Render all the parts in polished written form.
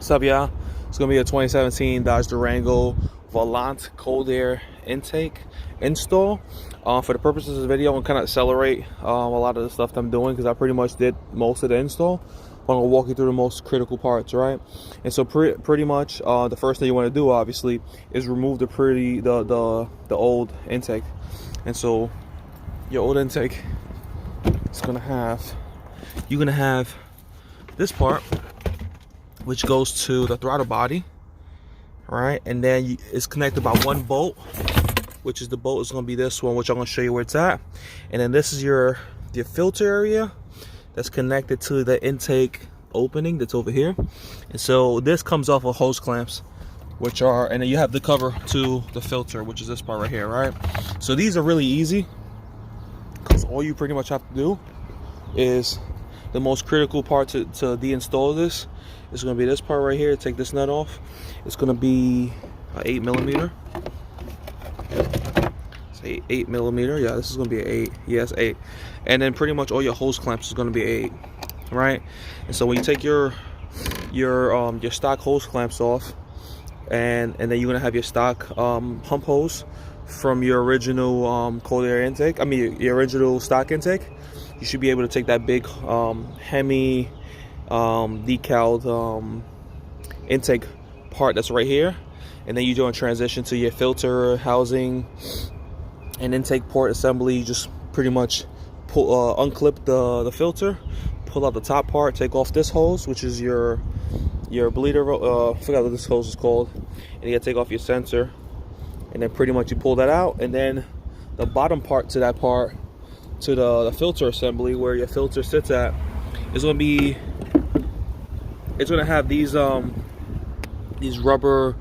What's up, y'all? It's gonna be a 2017 Dodge Durango Volant cold air intake install. For the purposes of the video, I'm gonna kind of accelerate a lot of the stuff that I'm doing because I pretty much did most of the install. I'm gonna walk you through the most critical parts, right? And so pretty much the first thing you want to do, obviously, is remove the old intake. And so your old intake is you're gonna have this part, which goes to the throttle body, right? And then it's connected by one bolt, which is the bolt is going to be this one, which I'm going to show you where it's at. And then this is your filter area that's connected to the intake opening that's over here. And so this comes off of hose clamps, and then you have the cover to the filter, which is this part right here, right? So these are really easy because all you pretty much have to do is the most critical part to deinstall this is going to be this part right here. Take this nut off. It's going to be 8mm. It's 8 millimeter. Yeah, this is going to be an 8. Yes, 8. And then pretty much all your hose clamps is going to be 8, right? And so when you take your stock hose clamps off, and then you're going to have your stock hump hose from your original cold air intake. I mean your original stock intake. You should be able to take that big Hemi decaled intake part that's right here, and then you do a transition to your filter housing and intake port assembly. You just pretty much unclip the filter, pull out the top part, take off this hose, which is your bleeder. I forgot what this hose is called, and you gotta take off your sensor, and then pretty much you pull that out, and then the bottom part to that part, to the filter assembly where your filter sits at, is going to be, it's going to have these rubber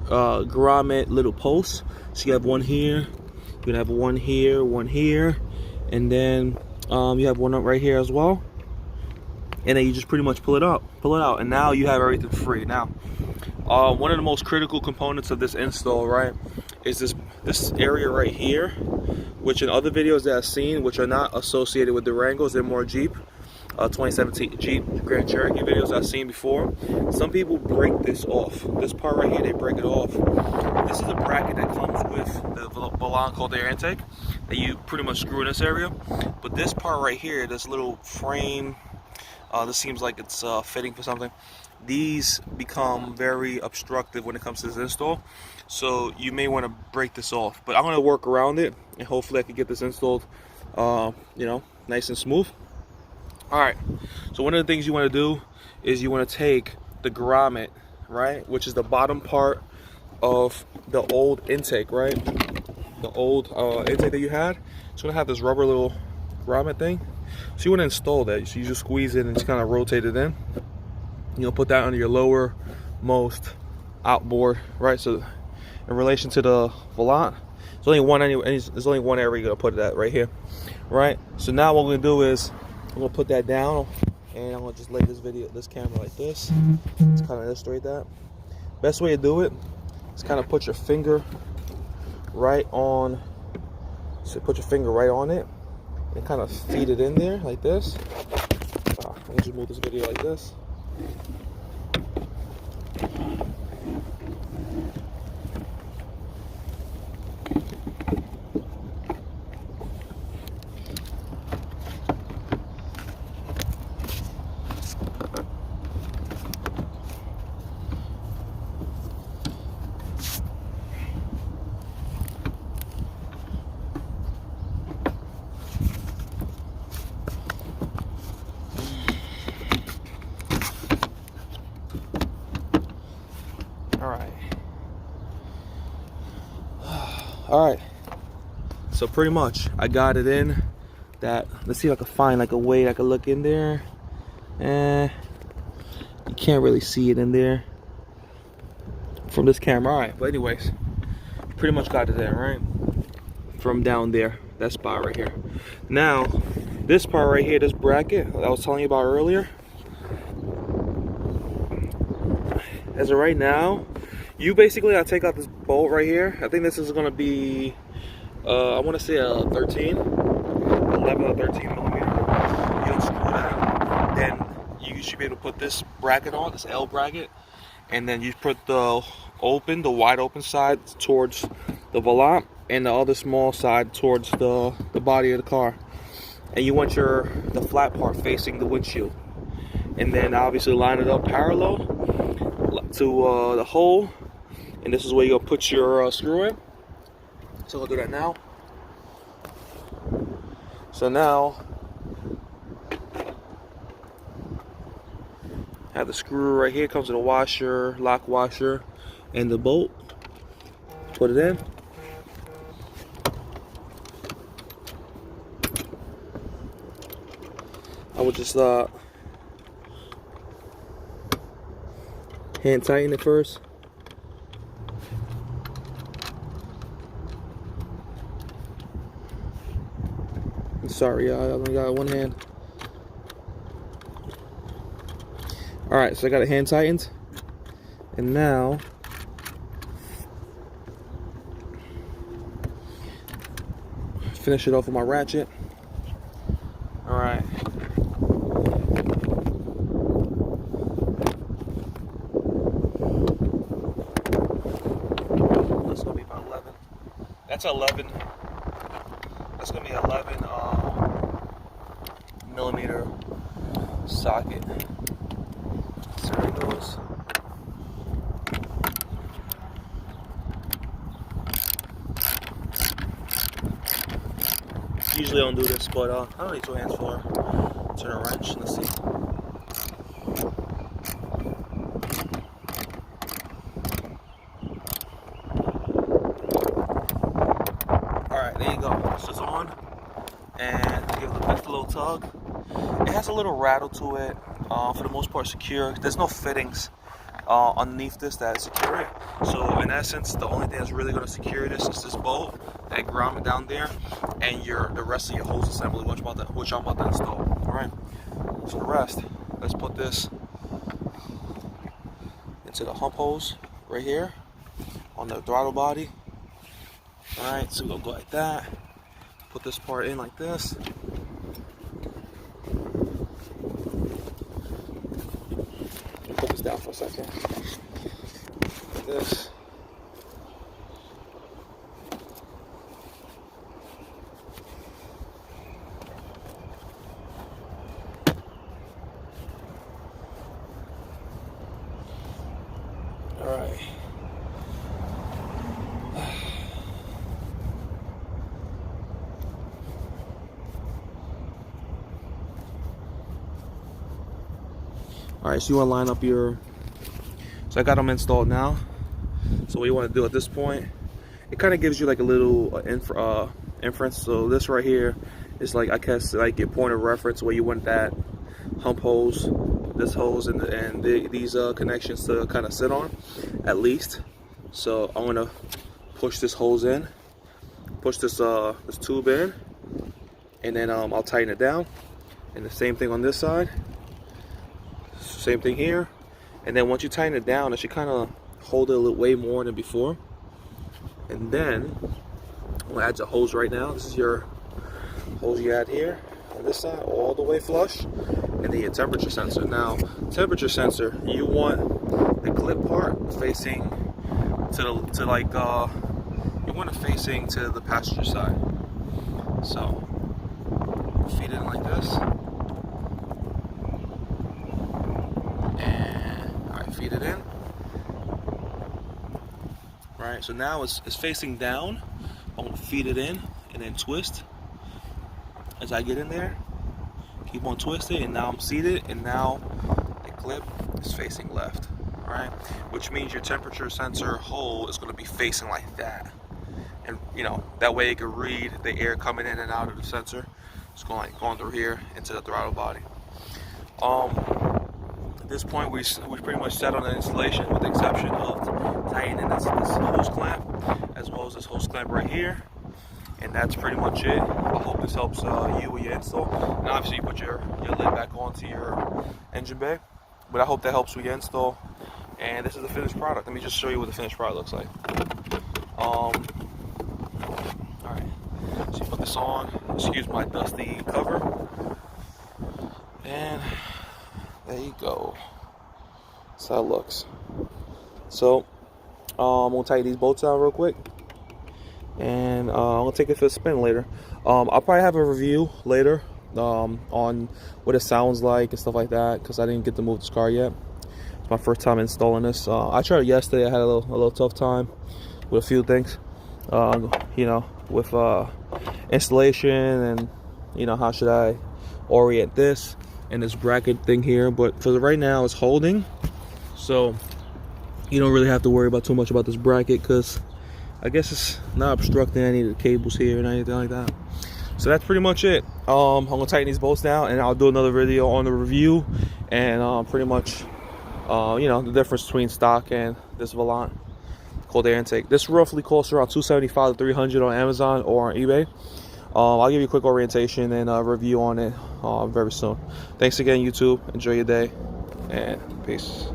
grommet little posts. So you have one here, you're going to have one here, and then you have one up right here as well. And then you just pretty much pull it out, and now you have everything free. Now, one of the most critical components of this install, right, is this area right here, which in other videos that I've seen, which are not associated with Durangos, they're more Jeep, 2017 Jeep Grand Cherokee videos I've seen before. Some people break this off. This part right here, they break it off. This is a bracket that comes with the Volant cold air intake that you pretty much screw in this area. But this part right here, this little frame, this seems like it's fitting for something. These become very obstructive when it comes to this install, so you may want to break this off. But I'm going to work around it, and hopefully I can get this installed, nice and smooth. All right. So one of the things you want to do is you want to take the grommet, right, which is the bottom part of the old intake, right? The old intake that you had. It's going to have this rubber little grommet thing. So you want to install that. So you just squeeze it and just kind of rotate it in. You'll put that under your lowermost outboard, right? So in relation to the Volant, there's only one area you're gonna put that right here, right? So now what we're gonna do is I'm gonna put that down, and I'm gonna just lay this camera like this. Just kind of illustrate that. Best way to do it is kind of put your finger right on. So put your finger right on it and kind of feed it in there like this. Let me just move this video like this. All right, so pretty much I got it in that. Let's see if I can find like a way I can look in there. You can't really see it in there from this camera. All right, but anyways, pretty much got it in, right, from down there, that spot right here. Now this part right here, this bracket that I was telling you about earlier, as of right now, you basically gotta take out this bolt right here. I think this is gonna be, I want to say a 11 or 13 millimeter. You unscrew that, then you should be able to put this bracket on, this L bracket, and then you put the wide open side towards the volant, and the other small side towards the body of the car. And you want the flat part facing the windshield. And then obviously line it up parallel to the hole. And this is where you're gonna put your screw in. So we'll do that now. So now, I have the screw right here. Comes with a washer, lock washer, and the bolt. Put it in. I would just hand tighten it first. I'm sorry, y'all. I only got one hand. Alright, so I got it hand tightened. And now finish it off with my ratchet. Alright. That's gonna be about 11. That's 11. That's gonna be 11 millimeter socket. So there it goes. Usually I don't do this, but I don't need two hands for it. Turn a wrench. Let's see. Alright, there you go. So it's on. And give it a little tug. It has a little rattle to it. For the most part, secure. There's no fittings underneath this that secure it. So in essence, the only thing that's really going to secure this is this bolt, that grommet down there, and the rest of your hose assembly, which I'm about to install. All right. So the rest, let's put this into the hump hose right here on the throttle body. All right. So we'll go like that. Put this part in like this. Put this down for a second. Like this. All right. Alright, so you want to line up so I got them installed now. So what you want to do at this point, it kind of gives you like a little inference. So this right here is like, I guess, like your point of reference where you want that hump hose, this hose, and these connections to kind of sit on, at least. So I'm going to push this hose in, push this tube in, and then I'll tighten it down. And the same thing on this side. Same thing here. And then once you tighten it down, it should kind of hold it a little way more than before. And then I'm gonna add the hose right now. This is your hose you add here on this side, all the way flush. And then your temperature sensor. Now, temperature sensor, you want the clip part facing you want it facing to the passenger side. So feed it in like this. Feed it in. Right, so now it's facing down. I'm gonna feed it in and then twist as I get in there. Keep on twisting, and now I'm seated, and now the clip is facing left. Alright, which means your temperature sensor hole is gonna be facing like that. And that way it can read the air coming in and out of the sensor. It's going through here into the throttle body. At this point, we pretty much set on the installation, with the exception of tightening this hose clamp, as well as this hose clamp right here. And that's pretty much it. I hope this helps you with your install. And obviously, you put your lid back onto your engine bay. But I hope that helps with your install. And this is the finished product. Let me just show you what the finished product looks like. Alright, so you put this on. Excuse my dusty cover. And there you go. That's how it looks. So I'm gonna tighten these bolts out real quick, and I'm gonna take it for a spin later. I'll probably have a review later on what it sounds like and stuff like that, because I didn't get to move this car yet. It's my first time installing this. I tried it yesterday. I had a little tough time with a few things, you know, with installation, and you know, how should I orient this and this bracket thing here. But for right now, it's holding, so you don't really have to worry about too much about this bracket, because I guess it's not obstructing any of the cables here and anything like that. So that's pretty much it. I'm gonna tighten these bolts down, and I'll do another video on the review and pretty much you know, the difference between stock and this Volant cold air intake. This roughly costs around $275 to $300 on Amazon or on eBay. I'll give you a quick orientation and a review on it very soon. Thanks again, YouTube. Enjoy your day, and peace.